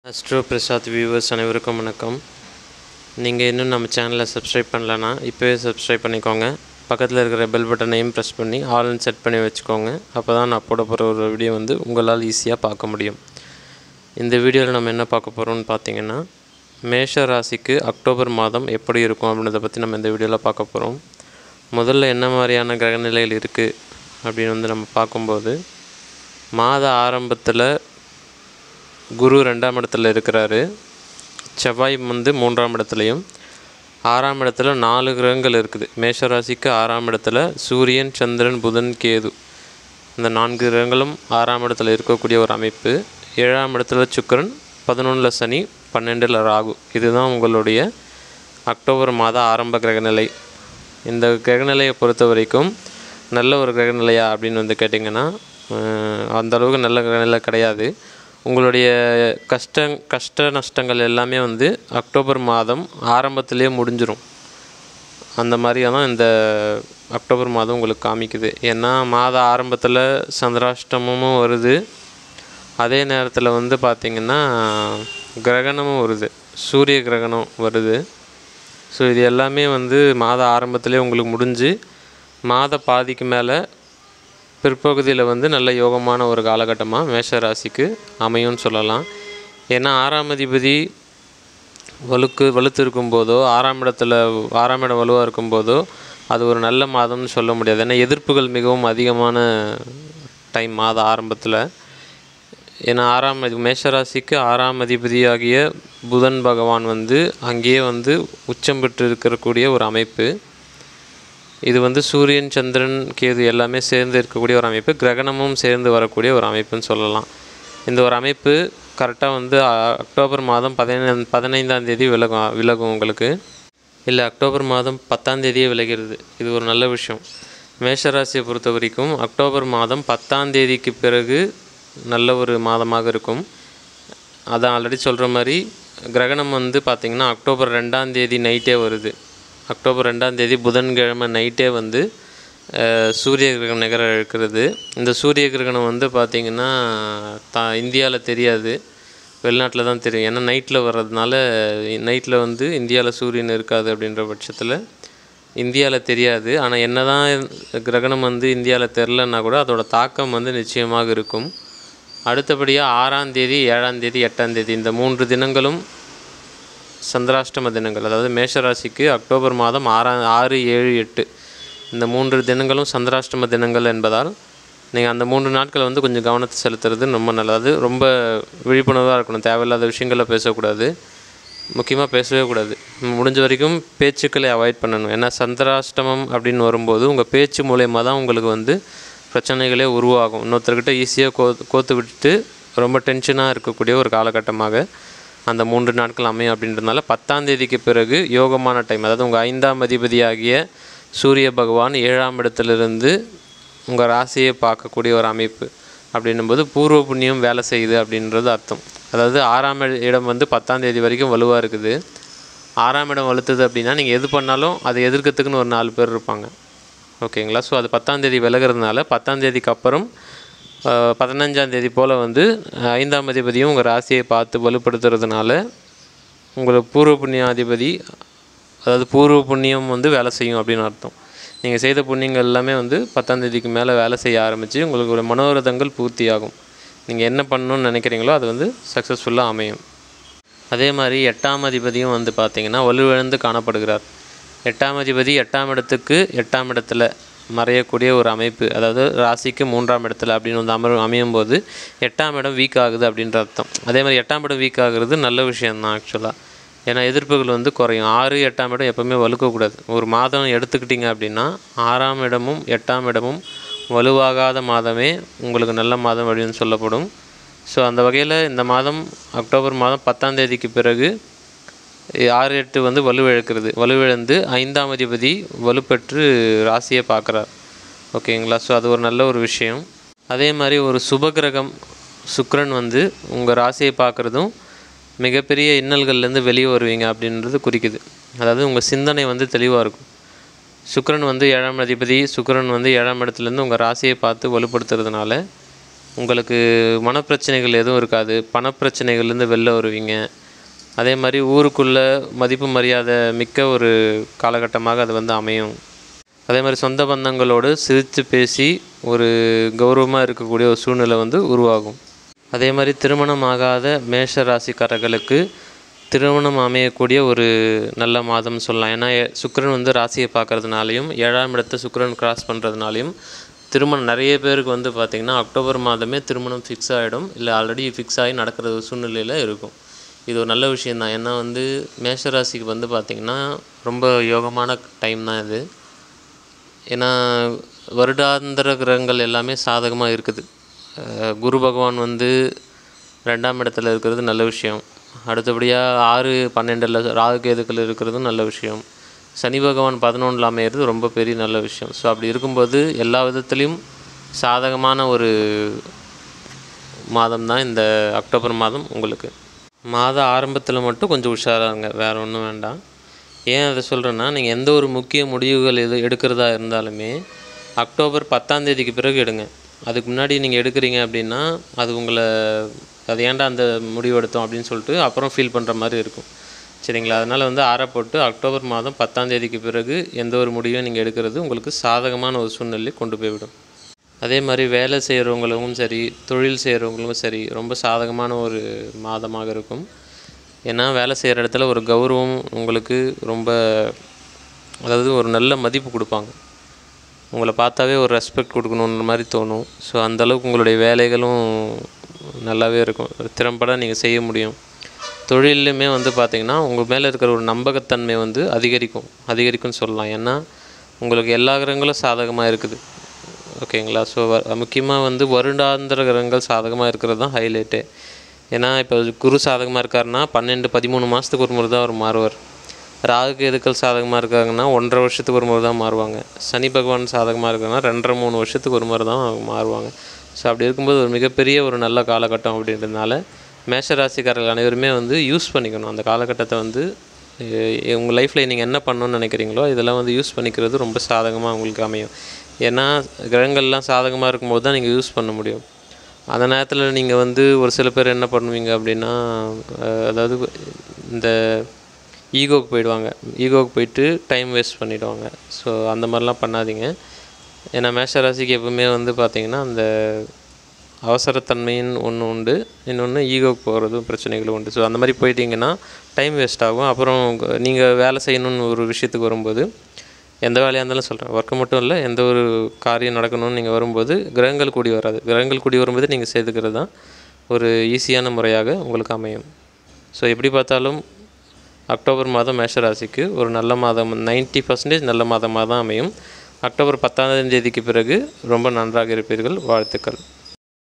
Astro Prasad viewers அனைவருக்கும் வணக்கம். நீங்கள் இன்னும் நம்ம சேனலை சப்ஸ்கிரைப் பண்ணலன்னா இப்போவே சப்ஸ்கிரைப் பண்ணிக்கோங்க. பக்கத்தில் இருக்கிற பெல் பட்டனையும் ப்ரெஸ் பண்ணி ஆல்னு செட் பண்ணி வச்சுக்கோங்க. அப்போ தான் நான் போட போகிற ஒரு வீடியோ உங்களால் ஈஸியாக பார்க்க முடியும். இந்த வீடியோவில் நம்ம என்ன பார்க்க போகிறோம்னு பார்த்தீங்கன்னா, மேஷ ராசிக்கு அக்டோபர் மாதம் எப்படி இருக்கும் அப்படின்றத பற்றி நம்ம இந்த வீடியோவில் பார்க்க போகிறோம். முதல்ல என்ன மாதிரியான கிரகநிலைகள் இருக்குது அப்படின்னு நம்ம பார்க்கும்போது, மாத ஆரம்பத்தில் குரு 2ஆம் இடத்துல இருக்கிறாரு, செவ்வாய் 3ஆம் இடத்துலையும், 6ஆம் இடத்துல 4 கிரகங்கள் இருக்குது. மேஷராசிக்கு 6ஆம் இடத்துல சூரியன், சந்திரன், புதன், கேது, இந்த 4 கிரகங்களும் 6ஆம் இடத்துல இருக்கக்கூடிய ஒரு அமைப்பு. 7ஆம் இடத்துல சுக்கிரன், 11ல் சனி, 12ல் ராகு. இதுதான் உங்களுடைய அக்டோபர் மாத ஆரம்ப கிரகநிலை. இந்த கிரகநிலையை பொறுத்த வரைக்கும் நல்ல ஒரு கிரகநிலையா அப்படின்னு கேட்டிங்கன்னா, அந்தளவுக்கு நல்ல கிரகநிலை கிடையாது. உங்களுடைய கஷ்ட நஷ்டங்கள் எல்லாமே அக்டோபர் மாதம் ஆரம்பத்திலே முடிஞ்சிடும். அந்த மாதிரியாக தான் இந்த அக்டோபர் மாதம் உங்களுக்கு காமிக்குது. ஏன்னா மாத ஆரம்பத்தில் சந்திராஷ்டமமும் வருது, அதே நேரத்தில் பார்த்திங்கன்னா கிரகணமும் வருது, சூரிய கிரகணம் வருது. ஸோ இது எல்லாமே மாத ஆரம்பத்திலே உங்களுக்கு முடிஞ்சு மாத பாதிக்கு மேலே பிற்பகுதியில் நல்ல யோகமான ஒரு காலகட்டமாக மேஷ ராசிக்கு அமையும்னு சொல்லலாம். ஏன்னா 6ஆம் அதிபதி வலுத்து இருக்கும்போதோ, 6ஆம் இடம் வலுவாக இருக்கும்போதோ அது ஒரு நல்ல மாதம்னு சொல்ல முடியாது. ஏன்னா எதிர்ப்புகள் மிகவும் அதிகமான டைம் மாத ஆரம்பத்தில். ஏன்னா மேஷராசிக்கு 6ஆம் அதிபதியாகிய புதன் பகவான் அங்கேயே உச்சம் பெற்று இருக்கக்கூடிய ஒரு அமைப்பு. இது சூரியன், சந்திரன், கேது எல்லாமே சேர்ந்து இருக்கக்கூடிய ஒரு அமைப்பு. கிரகணமும் சேர்ந்து வரக்கூடிய ஒரு அமைப்புன்னு சொல்லலாம். இந்த ஒரு அமைப்பு கரெக்டாக அக்டோபர் மாதம் 15ஆம் தேதி விலகும் உங்களுக்கு. இல்லை, அக்டோபர் மாதம் 10ஆம் தேதியே விலகிறது. இது ஒரு நல்ல விஷயம். மேஷராசியை பொறுத்த வரைக்கும் அக்டோபர் மாதம் 10ஆம் தேதிக்கு பிறகு நல்ல ஒரு மாதமாக இருக்கும். அதான் ஆல்ரெடி சொல்கிற மாதிரி கிரகணம் பார்த்திங்கன்னா அக்டோபர் 2ஆம் தேதி நைட்டே வருது. அக்டோபர் 2ஆம் தேதி புதன்கிழமை நைட்டே சூரிய கிரகணம் நிகர இருக்கிறது. இந்த சூரிய கிரகணம் பார்த்திங்கன்னா இந்தியாவில் தெரியாது, வெளிநாட்டில் தான் தெரியும். ஏன்னா நைட்டில் வர்றதுனால, நைட்டில் இந்தியாவில் சூரியன் இருக்காது அப்படின்ற பட்சத்தில் இந்தியாவில் தெரியாது. ஆனால் என்ன தான் கிரகணம் இந்தியாவில் தெரிலன்னா கூட அதோட தாக்கம் நிச்சயமாக இருக்கும். அடுத்தபடியாக 6ஆம் தேதி, 7ஆம் தேதி, 8ஆம் தேதி இந்த 3 தினங்களும் சந்திராஷ்டம தினங்கள். அதாவது மேஷராசிக்கு அக்டோபர் மாதம் 6, 7, 8 இந்த 3 தினங்களும் சந்திராஷ்டம தினங்கள் என்பதால் நீங்கள் அந்த 3 நாட்கள் கொஞ்சம் கவனத்தை செலுத்துறது ரொம்ப நல்லது. ரொம்ப விழிப்புணர்வாக இருக்கணும். தேவையில்லாத விஷயங்களை பேசக்கூடாது, முக்கியமாக பேசவே கூடாது. முடிஞ்ச வரைக்கும் பேச்சுக்களை அவாய்ட் பண்ணணும். ஏன்னா சந்திராஷ்டமம் அப்படின்னு வரும்போது உங்கள் பேச்சு மூலயமா தான் உங்களுக்கு பிரச்சனைகளே உருவாகும். இன்னொருத்தர்கிட்ட ஈஸியாக கோத்து விட்டுட்டு ரொம்ப டென்ஷனாக இருக்கக்கூடிய ஒரு காலகட்டமாக அந்த 3 நாட்கள் அமையும். அப்படின்றதுனால 10ஆம் தேதிக்கு பிறகு யோகமான டைம். அதாவது உங்கள் 5ஆம் அதிபதியாகிய சூரிய பகவான் 7ஆம் இடத்துலேருந்து உங்கள் ராசியை பார்க்கக்கூடிய ஒரு அமைப்பு. அப்படின்னும்போது பூர்வ புண்ணியம் வேலை செய்யுது அப்படின்றது அர்த்தம். அதாவது 6ஆம் இடம் 10ஆம் தேதி வரைக்கும் வலுவாக இருக்குது. 6ஆம் இடம் வலுத்துது அப்படின்னா நீங்கள் எது பண்ணாலும் அதை எதிர்க்கிறதுக்குன்னு ஒரு 4 பேர் இருப்பாங்க. ஓகேங்களா? ஸோ அது 10ஆம் தேதி விலகிறதுனால 10ஆம் தேதிக்கு அப்புறம் 15ஆம் தேதி போல் 5ஆம் அதிபதியும் உங்கள் ராசியை பார்த்து வலுப்படுத்துறதுனால உங்களுக்கு பூர்வ புண்ணிய அதிபதி, அதாவது பூர்வ புண்ணியம் வேலை செய்யும் அப்படின்னு அர்த்தம். நீங்கள் செய்த புண்ணியங்கள் எல்லாமே 10ஆம் தேதிக்கு மேலே வேலை செய்ய ஆரம்பித்து உங்களுக்கு ஒரு மனோரதங்கள் பூர்த்தியாகும். நீங்கள் என்ன பண்ணணும்னு நினைக்கிறீங்களோ அது சக்ஸஸ்ஃபுல்லாக அமையும். அதே மாதிரி 8ஆம் அதிபதியும் பார்த்திங்கன்னா வலுவிழந்து காணப்படுகிறார். 8ஆம் அதிபதி 8ஆம் இடத்துக்கு 8ஆம் இடத்துல மறையக்கூடிய ஒரு அமைப்பு. அதாவது ராசிக்கு 3ஆம் இடத்துல அப்படின்னு அமையும் போது 8ஆம் இடம் வீக் ஆகுது அப்படின்ற அர்த்தம். அதே மாதிரி 8ஆம் இடம் வீக் ஆகுறது நல்ல விஷயந்தான் ஆக்சுவலாக. ஏன்னா எதிர்ப்புகள் குறையும். 6, 8ஆம் இடம் எப்போவுமே வலுக்கக்கூடாது. ஒரு மாதம் எடுத்துக்கிட்டிங்க அப்படின்னா 6ஆம் இடமும் 8ஆம் இடமும் வலுவாகாத மாதமே உங்களுக்கு நல்ல மாதம் அப்படின்னு சொல்லப்படும். ஸோ அந்த வகையில் இந்த மாதம் அக்டோபர் மாதம் 10ஆம் தேதிக்கு பிறகு 6, 8 வலுவிழக்கிறது. வலுவிழந்து 5ஆம் அதிபதி வலுப்பெற்று ராசியை பார்க்குறார். ஓகேங்களா? ஸோ அது ஒரு நல்ல ஒரு விஷயம். அதே மாதிரி ஒரு சுபகிரகம் சுக்கிரன் உங்கள் ராசியை பார்க்குறதும் மிகப்பெரிய இன்னல்கள்லேருந்து வெளியே வருவீங்க அப்படின்றது குறிக்குது. அதாவது உங்கள் சிந்தனை தெளிவாக இருக்கும். சுக்கிரன் 7ஆம் அதிபதி, சுக்கிரன் 7ஆம் இடத்துலேருந்து உங்கள் ராசியை பார்த்து வலுப்படுத்துறதுனால உங்களுக்கு மனப்பிரச்சனைகள் எதுவும் இருக்காது. பணப்பிரச்சனைகள்லேருந்து வெளில வருவீங்க. அதே மாதிரி ஊருக்குள்ளே மதிப்பு மரியாதை மிக்க ஒரு காலகட்டமாக அது வந்து அமையும். அதே மாதிரி சொந்த பந்தங்களோடு சிரித்து பேசி ஒரு கௌரவமாக இருக்கக்கூடிய ஒரு சூழ்நிலை வந்து உருவாகும். அதே மாதிரி திருமணம் ஆகாத மேஷ ராசிக்காரர்களுக்கு திருமணம் அமையக்கூடிய ஒரு நல்ல மாதம்னு சொல்லலாம். ஏன்னா சுக்கிரன் வந்து ராசியை பார்க்கறதுனாலையும் 7ஆம் இடத்தை சுக்கிரன் கிராஸ் பண்ணுறதுனாலையும் திருமணம் நிறைய பேருக்கு வந்து பார்த்திங்கன்னா அக்டோபர் மாதமே திருமணம் ஃபிக்ஸ் ஆகிடும், இல்லை ஆல்ரெடி ஃபிக்ஸ் ஆகி நடக்கிற சூழ்நிலையில் இருக்கும். இது ஒரு நல்ல விஷயந்தான். ஏன்னா வந்து மேஷராசிக்கு வந்து பார்த்திங்கன்னா ரொம்ப யோகமான டைம் தான் இது. ஏன்னா வருடாந்திர கிரகங்கள் எல்லாமே சாதகமாக இருக்குது. குரு பகவான் வந்து 2ஆம் இடத்துல இருக்கிறது நல்ல விஷயம். அடுத்தபடியாக 6, 12 ராகு கேதுக்கள் இருக்கிறதும் நல்ல விஷயம். சனி பகவான் 11 அமையிறது ரொம்ப பெரிய நல்ல விஷயம். ஸோ அப்படி இருக்கும்போது எல்லா விதத்துலேயும் சாதகமான ஒரு மாதம் தான் இந்த அக்டோபர் மாதம் உங்களுக்கு. மாத ஆரம்பத்தில் மட்டும் கொஞ்சம் உஷாராங்க, வேறு ஒன்றும் வேண்டாம். ஏன் அதை சொல்கிறேன்னா, நீங்கள் எந்த ஒரு முக்கிய முடிவுகள் எடுக்கிறதா இருந்தாலுமே அக்டோபர் 10ஆம் தேதிக்கு பிறகு எடுங்க. அதுக்கு முன்னாடி நீங்கள் எடுக்கிறீங்க அப்படின்னா அது உங்களை அது ஏன்டா அந்த முடிவு எடுத்தோம் அப்படின்னு சொல்லிட்டு அப்புறம் ஃபீல் பண்ணுற மாதிரி இருக்கும். சரிங்களா? அதனால் வந்து போட்டு அக்டோபர் மாதம் 10ஆம் தேதிக்கு பிறகு எந்த ஒரு முடிவையும் நீங்கள் எடுக்கிறது உங்களுக்கு சாதகமான ஒரு சூழ்நிலையை கொண்டு போய்விடும். அதே மாதிரி வேலை செய்கிறவங்களுக்கும் சரி, தொழில் செய்கிறவங்களுக்கும் சரி, ரொம்ப சாதகமான ஒரு மாதமாக இருக்கும். ஏன்னா வேலை செய்கிற இடத்துல ஒரு கௌரவம் உங்களுக்கு ரொம்ப, அதாவது ஒரு நல்ல மதிப்பு கொடுப்பாங்க. உங்களை பார்த்தாவே ஒரு ரெஸ்பெக்ட் கொடுக்கணுன்ற மாதிரி தோணும். ஸோ அந்தளவுக்கு உங்களுடைய வேலைகளும் நல்லாவே இருக்கும். ஒரு திறம்பட நீங்கள் செய்ய முடியும். தொழிலையுமே வந்து பார்த்திங்கன்னா உங்கள் மேலே இருக்கிற ஒரு நம்பகத்தன்மை வந்து அதிகரிக்கும்னு சொல்லலாம். ஏன்னா உங்களுக்கு எல்லா கிரகங்களும் சாதகமாக இருக்குது. ஓகேங்களா? ஸோ முக்கியமாக வந்து வருடாந்திர கிரகங்கள் சாதகமாக இருக்கிறது தான் ஹைலைட்டே. ஏன்னா இப்போ குரு சாதகமாக இருக்காருன்னா 12, 13 மாதத்துக்கு ஒரு முறை தான் அவர் மாறுவார். ராகு கேதுக்கள் சாதகமாக இருக்காங்கன்னா 1.5 வருஷத்துக்கு ஒரு முறை தான் மாறுவாங்க. சனி பகவான் சாதகமாக இருக்காங்கன்னா 2.5, 3 வருஷத்துக்கு ஒரு முறை தான் மாறுவாங்க. ஸோ அப்படி இருக்கும்போது ஒரு மிகப்பெரிய ஒரு நல்ல காலகட்டம் அப்படின்றதுனால மேஷராசிக்காரர்கள் அனைவருமே வந்து யூஸ் பண்ணிக்கணும். அந்த காலகட்டத்தை வந்து உங்கள் லைஃப்பில் நீங்கள் என்ன பண்ணணும்னு நினைக்கிறீங்களோ இதெல்லாம் வந்து யூஸ் பண்ணிக்கிறது ரொம்ப சாதகமாக உங்களுக்கு அமையும். ஏன்னா கிரகங்கள்லாம் சாதகமாக இருக்கும்போது தான் நீங்கள் யூஸ் பண்ண முடியும். அந்த நேரத்தில் நீங்கள் வந்து ஒரு சில பேர் என்ன பண்ணுவீங்க அப்படின்னா, அதாவது இந்த ஈகோவுக்கு போயிட்டு டைம் வேஸ்ட் பண்ணிவிடுவாங்க. ஸோ அந்த மாதிரிலாம் பண்ணாதீங்க. ஏன்னா மேஷராசிக்கு எப்பவுமே வந்து பார்த்திங்கன்னா அந்த அவசரத்தன்மைன்னு ஒன்று உண்டு, இன்னொன்று ஈகோவுக்கு போகிறதும் பிரச்சனைகளும் உண்டு. ஸோ அந்த மாதிரி போயிட்டிங்கன்னா டைம் வேஸ்ட் ஆகும். அப்புறம் நீங்கள் வேலை செய்யணுன்னு ஒரு விஷயத்துக்கு வரும்போது, எந்த வேலையாக இருந்தாலும் சொல்கிறேன், ஒர்க்கு மட்டும் இல்லை, எந்த ஒரு காரியம் நடக்கணும்னு நீங்கள் வரும்போது கிரகங்கள் கூடி வராது. கிரகங்கள் கூடி வரும்போது நீங்கள் செய்துக்கிறது தான் ஒரு ஈஸியான முறையாக உங்களுக்கு அமையும். ஸோ எப்படி பார்த்தாலும் அக்டோபர் மாதம் மேஷராசிக்கு ஒரு நல்ல மாதம், 90% நல்ல மாதமாக தான் அமையும். அக்டோபர் 10ஆம் தேதிக்கு பிறகு ரொம்ப நன்றாக இருப்பீர்கள். வாழ்த்துக்கள்.